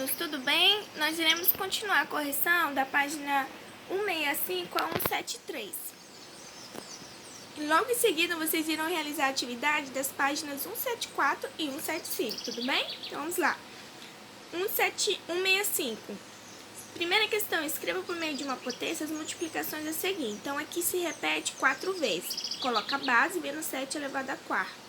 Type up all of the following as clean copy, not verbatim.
alunos, tudo bem? Nós iremos continuar a correção da página 165 a 173. E logo em seguida, vocês irão realizar a atividade das páginas 174 e 175, tudo bem? Então, vamos lá. 165. Primeira questão, escreva por meio de uma potência as multiplicações a seguir. Então, aqui se repete 4 vezes. Coloca a base, menos 7 elevado a quarto.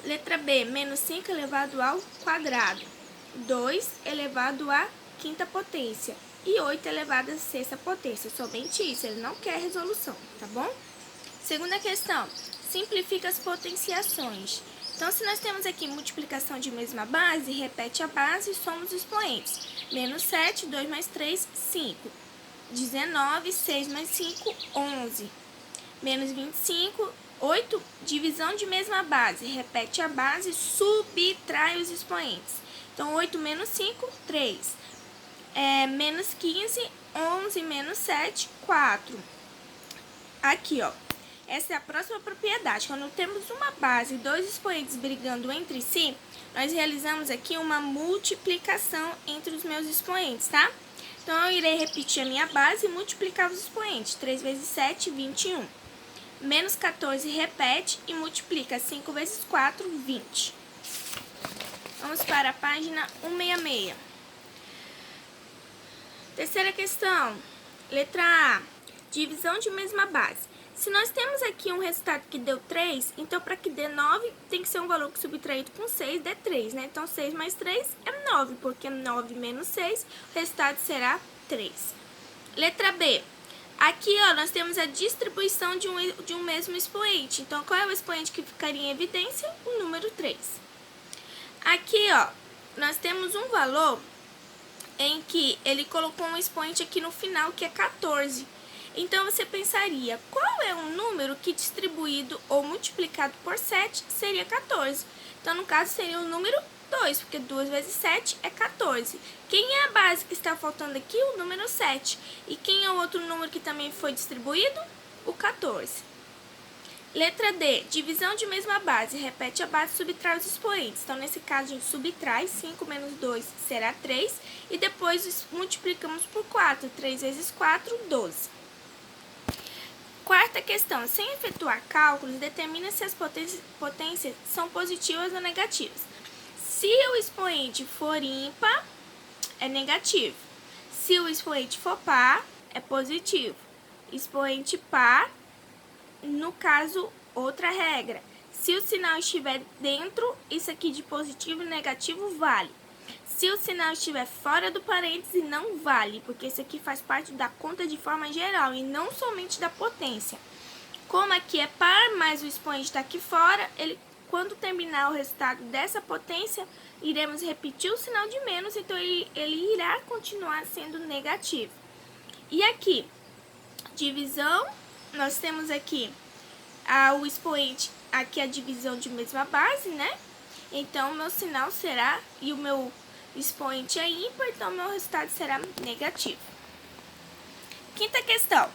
Letra B, menos 5 elevado ao quadrado. 2 elevado à quinta potência e 8 elevado à sexta potência. Somente isso, ele não quer resolução, tá bom? Segunda questão, simplifica as potenciações. Então, se nós temos aqui multiplicação de mesma base, repete a base e soma os expoentes. Menos 7, 2 mais 3, 5. 19, 6 mais 5, 11. Menos 25, 8, divisão de mesma base. Repete a base, subtrai os expoentes. Então, 8 menos 5, 3. Menos 15, 11 menos 7, 4. Aqui, ó. Essa é a próxima propriedade. Quando temos uma base e dois expoentes brigando entre si, nós realizamos aqui uma multiplicação entre os meus expoentes, tá? Então, eu irei repetir a minha base e multiplicar os expoentes. 3 vezes 7, 21. Menos 14 repete e multiplica 5 vezes 4, 20. Vamos para a página 166. Terceira questão. Letra A. Divisão de mesma base. Se nós temos aqui um resultado que deu 3, então para que dê 9, tem que ser um valor que subtraído com 6 dê 3, né? Então 6 mais 3 é 9, porque 9 menos 6, o resultado será 3. Letra B. Aqui, ó, nós temos a distribuição de um mesmo expoente. Então, qual é o expoente que ficaria em evidência? O número 3. Aqui, ó, nós temos um valor em que ele colocou um expoente aqui no final, que é 14. Então, você pensaria, qual é um número que distribuído ou multiplicado por 7 seria 14? Então, no caso, seria o número 2, porque 2 vezes 7 é 14. Quem é a base que está faltando aqui? O número 7. E quem é o outro número que também foi distribuído? O 14. Letra D, divisão de mesma base. Repete a base e subtrai os expoentes. Então, nesse caso, a gente subtrai. 5 menos 2 será 3. E depois multiplicamos por 4. 3 vezes 4, 12. Quarta questão, sem efetuar cálculos, determina se as potências são positivas ou negativas. Se o expoente for ímpar, é negativo. Se o expoente for par, é positivo. Expoente par, no caso, outra regra. Se o sinal estiver dentro, isso aqui de positivo e negativo vale. Se o sinal estiver fora do parêntese, não vale, porque isso aqui faz parte da conta de forma geral e não somente da potência. Como aqui é par, mas o expoente está aqui fora, quando terminar o resultado dessa potência, iremos repetir o sinal de menos, então ele irá continuar sendo negativo. E aqui, divisão, nós temos aqui o expoente, aqui a divisão de mesma base, né? Então, o meu sinal será, e o meu expoente é ímpar, então meu resultado será negativo. Quinta questão.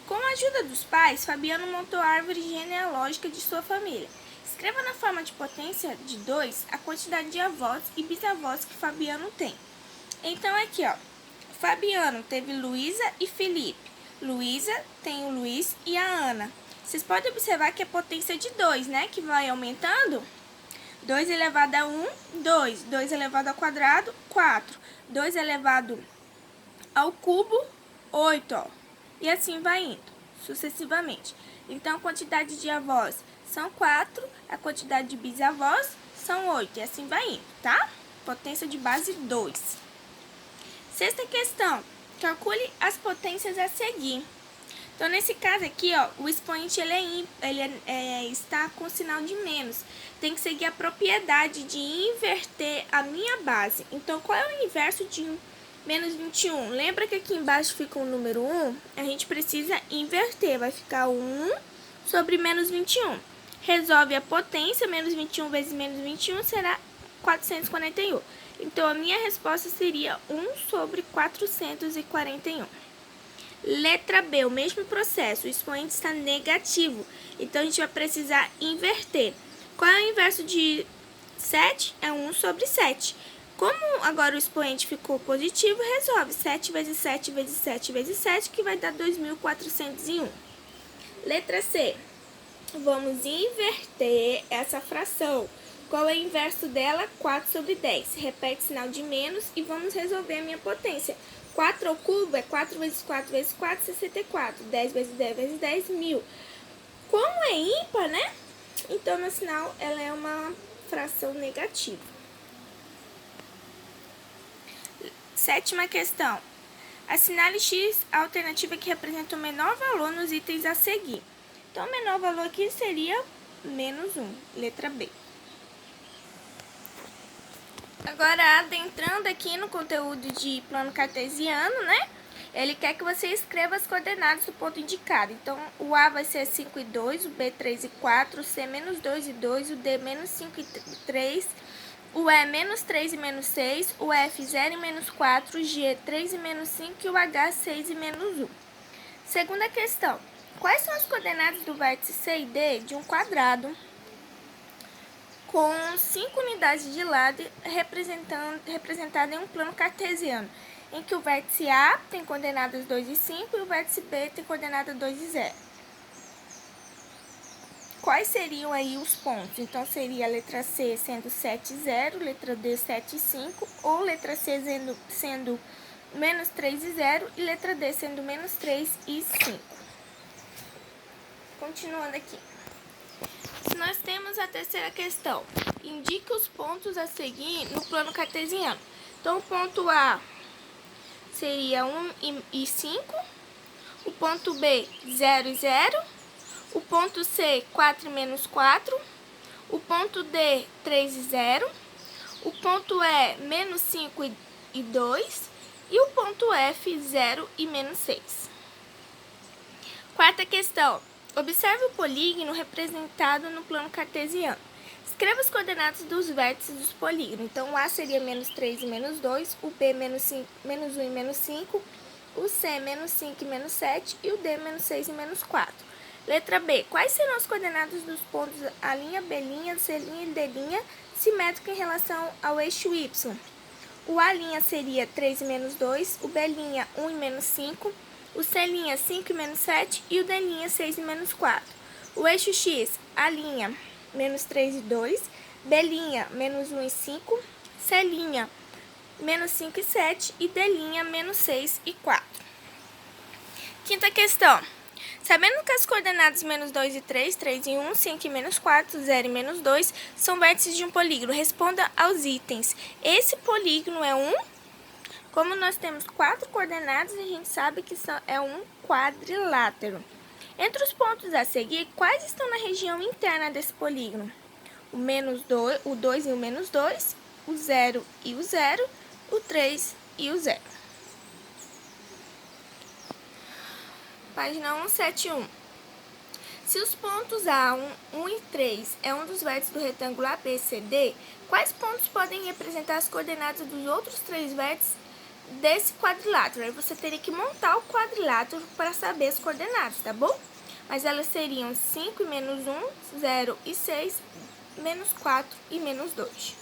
Com a ajuda dos pais, Fabiano montou a árvore genealógica de sua família. Escreva na forma de potência de 2 a quantidade de avós e bisavós que Fabiano tem. Então, aqui, ó. Fabiano teve Luísa e Felipe. Luísa tem o Luiz e a Ana. Vocês podem observar que é potência de 2, né? Que vai aumentando. 2 elevado a 1, 2. 2 elevado ao quadrado, 4. 2 elevado ao cubo, 8, ó. E assim vai indo, sucessivamente. Então, a quantidade de avós são 4, a quantidade de bisavós são 8. E assim vai indo, tá? Potência de base 2. Sexta questão. Calcule as potências a seguir. Então, nesse caso aqui, ó, o expoente está com sinal de menos. Tem que seguir a propriedade de inverter a minha base. Então, qual é o inverso de menos 21? Lembra que aqui embaixo fica o número 1? A gente precisa inverter. Vai ficar 1 sobre menos 21. Resolve a potência. Menos 21 vezes menos 21 será 441. Então, a minha resposta seria 1 sobre 441. Letra B, o mesmo processo, o expoente está negativo, então a gente vai precisar inverter. Qual é o inverso de 7? É 1 sobre 7. Como agora o expoente ficou positivo, resolve 7 vezes 7 vezes 7 vezes 7, que vai dar 2.401. Letra C. Vamos inverter essa fração. Qual é o inverso dela? 4 sobre 10. Repete sinal de menos e vamos resolver a minha potência. 4 ao cubo é 4 vezes 4 vezes 4, 64. 10 vezes 10 vezes 10, 1.000. Como é ímpar, né? Então, no sinal, ela é uma fração negativa. Sétima questão. Assinale X a alternativa que representa o menor valor nos itens a seguir. Então, o menor valor aqui seria menos 1, letra B. Agora, adentrando aqui no conteúdo de plano cartesiano, né? Ele quer que você escreva as coordenadas do ponto indicado. Então, o A vai ser 5 e 2, o B 3 e 4, o C menos 2 e 2, o D menos 5 e 3, o E menos 3 e menos 6, o F 0 e menos 4, o G 3 e menos 5 e o H 6 e menos 1. Segunda questão. Quais são as coordenadas do vértice C e D de um quadrado com 5 unidades de lado representada em um plano cartesiano, em que o vértice A tem coordenadas 2 e 5 e o vértice B tem coordenada 2 e 0. Quais seriam aí os pontos? Então, seria a letra C sendo 7 e 0, letra D 7 e 5, ou letra C sendo menos 3 e 0 e letra D sendo menos 3 e 5. Continuando aqui. Nós temos a terceira questão. Indique os pontos a seguir no plano cartesiano. Então, o ponto A seria 1 e 5, o ponto B, 0 e 0, o ponto C, 4 e menos 4, o ponto D, 3 e 0, o ponto E, menos 5 e 2, e o ponto F, 0 e menos 6. Quarta questão. Observe o polígono representado no plano cartesiano. Escreva as coordenadas dos vértices dos polígonos. Então, o A seria menos 3 e menos 2, o B menos 1 e menos 5, o C menos 5 e menos 7 e o D menos 6 e menos 4. Letra B. Quais serão as coordenadas dos pontos A', B', C' e D' simétricos em relação ao eixo Y? O A' seria 3 e menos 2, o B', 1 e menos 5, o C', 5 e menos 7 e o D', 6 e menos 4. O eixo X, A', menos 3 e 2, B', menos 1 e 5, C', menos 5 e 7 e D', menos 6 e 4. Quinta questão. Sabendo que as coordenadas menos 2 e 3, 3 e 1, 5 e menos 4, 0 e menos 2 são vértices de um polígono, responda aos itens. Esse polígono é um... Como nós temos 4 coordenadas, a gente sabe que é um quadrilátero. Entre os pontos a seguir, quais estão na região interna desse polígono? O menos 2, o 2 e o menos 2, o 0 e o 0, o 3 e o 0. Página 171. Se os pontos A, 1 e 3 é um dos vértices do retângulo ABCD, quais pontos podem representar as coordenadas dos outros 3 vértices desse quadrilátero? Aí você teria que montar o quadrilátero para saber as coordenadas, tá bom? Mas elas seriam 5 e menos 1, 0 e 6, menos 4 e menos 2.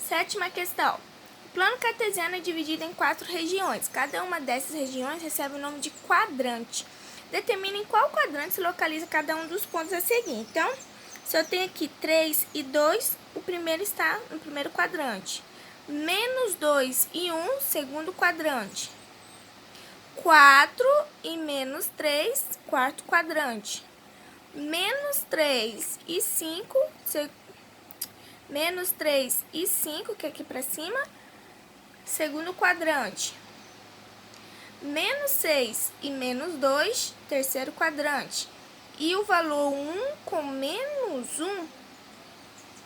Sétima questão. O plano cartesiano é dividido em 4 regiões. Cada uma dessas regiões recebe o nome de quadrante. Determine em qual quadrante se localiza cada um dos pontos a seguir. Então, se eu tenho aqui 3 e 2, o primeiro está no primeiro quadrante. Menos 2 e 1, segundo quadrante. 4 e menos 3, quarto quadrante. Menos 3 e 5, menos 3 e 5, que é aqui para cima, segundo quadrante. Menos 6 e menos 2, terceiro quadrante. E o valor 1 com menos 1,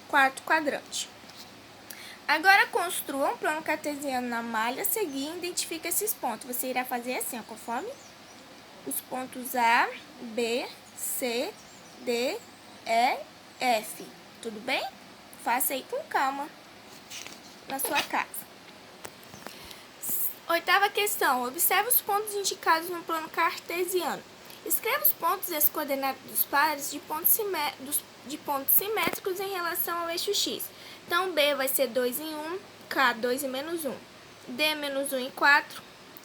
quarto quadrante. Agora, construa um plano cartesiano na malha a seguir e identifique esses pontos. Você irá fazer assim, ó, conforme os pontos A, B, C, D, E, F. Tudo bem? Faça aí com calma na sua casa. Oitava questão. Observe os pontos indicados no plano cartesiano. Escreva os pontos e as coordenadas dos pares de pontos simétricos em relação ao eixo X. Então, B vai ser 2 em 1, K, 2 e menos 1. D, menos 1 e 4.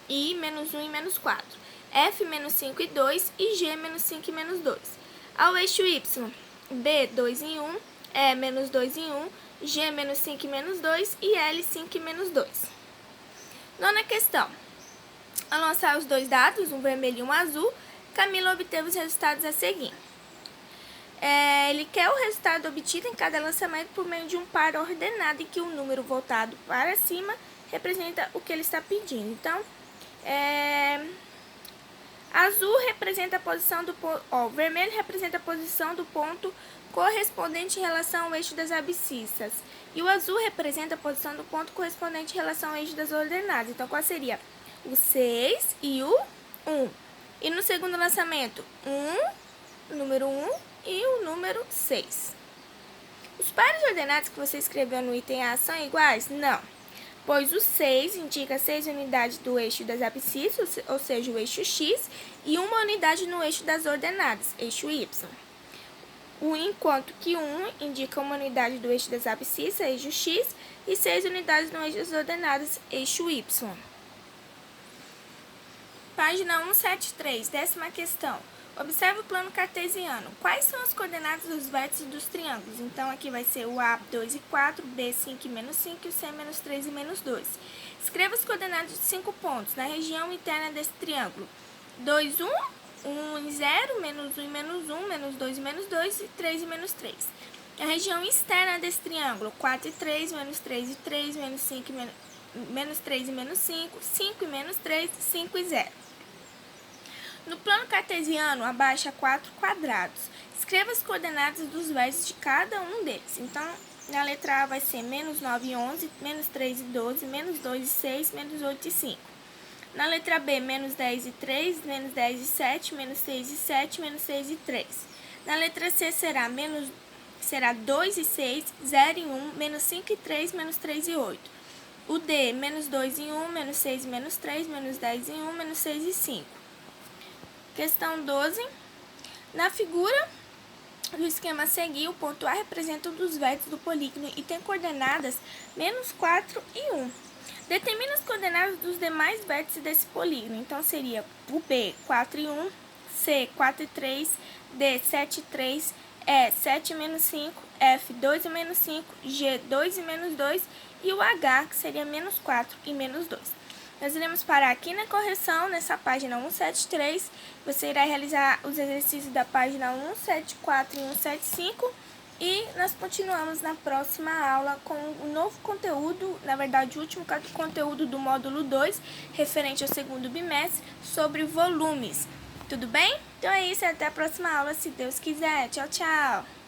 I, menos 1 e menos 4. F, menos 5 e 2. E G, menos 5 e menos 2. Ao eixo Y, B, 2 e 1. E, menos 2 e 1. G, menos 5 e menos 2. E L, 5 e menos 2. Nona questão. Ao lançar os dois dados, um vermelho e um azul, Camila obteve os resultados a seguir. Ele quer o resultado obtido em cada lançamento por meio de um par ordenado em que o número voltado para cima representa o que ele está pedindo. Então, azul representa a posição do ponto, vermelho representa a posição do ponto correspondente em relação ao eixo das abscissas. E o azul representa a posição do ponto correspondente em relação ao eixo das ordenadas. Então, qual seria? O 6 e o 1. E no segundo lançamento, o número 1 e o número 6. Os pares ordenados que você escreveu no item A são iguais? Não, pois o 6 indica 6 unidades do eixo das abscissas, ou seja, o eixo X, e uma unidade no eixo das ordenadas, eixo Y. Enquanto que 1 indica uma unidade do eixo das abscissas, eixo X, e 6 unidades no eixo das ordenadas, eixo Y. Página 173, 10ª questão. Observe o plano cartesiano. Quais são as coordenadas dos vértices dos triângulos? Então, aqui vai ser o A, 2 e 4, B, 5 e menos 5 e o C, menos 3 e menos 2. Escreva as coordenadas de 5 pontos na região interna desse triângulo. 2, 1, 1 e 0, menos 1 e menos 1, menos 2 e menos 2 e 3 e menos 3. A região externa desse triângulo, 4 e 3, menos 3 e 3, menos 5 e menos 3 e menos 5, 5 e menos 3, 5 e 0. No plano cartesiano, abaixo há 4 quadrados. Escreva as coordenadas dos vértices de cada um deles. Então, na letra A vai ser menos 9 e 11, menos 3 e 12, menos 2 e 6, menos 8 e 5. Na letra B, menos 10 e 3, menos 10 e 7, menos 6 e 7, menos 6 e 3. Na letra C será 2 e 6, 0 e 1, menos 5 e 3, menos 3 e 8. O D, menos 2 e 1, menos 6 e menos 3, menos 10 e 1, menos 6 e 5. Questão 12. Na figura do esquema a seguir, o ponto A representa um dos vértices do polígono e tem coordenadas menos 4 e 1. Determina as coordenadas dos demais vértices desse polígono. Então, seria o B, 4 e 1, C, 4 e 3, D, 7 e 3, E, 7 e menos 5, F, 2 e menos 5, G, 2 e menos 2 e o H, que seria menos 4 e menos 2. Nós iremos parar aqui na correção, nessa página 173. Você irá realizar os exercícios da página 174 e 175. E nós continuamos na próxima aula com o novo conteúdo, na verdade o último conteúdo do módulo 2, referente ao segundo bimestre, sobre volumes. Tudo bem? Então é isso, até a próxima aula, se Deus quiser. Tchau, tchau!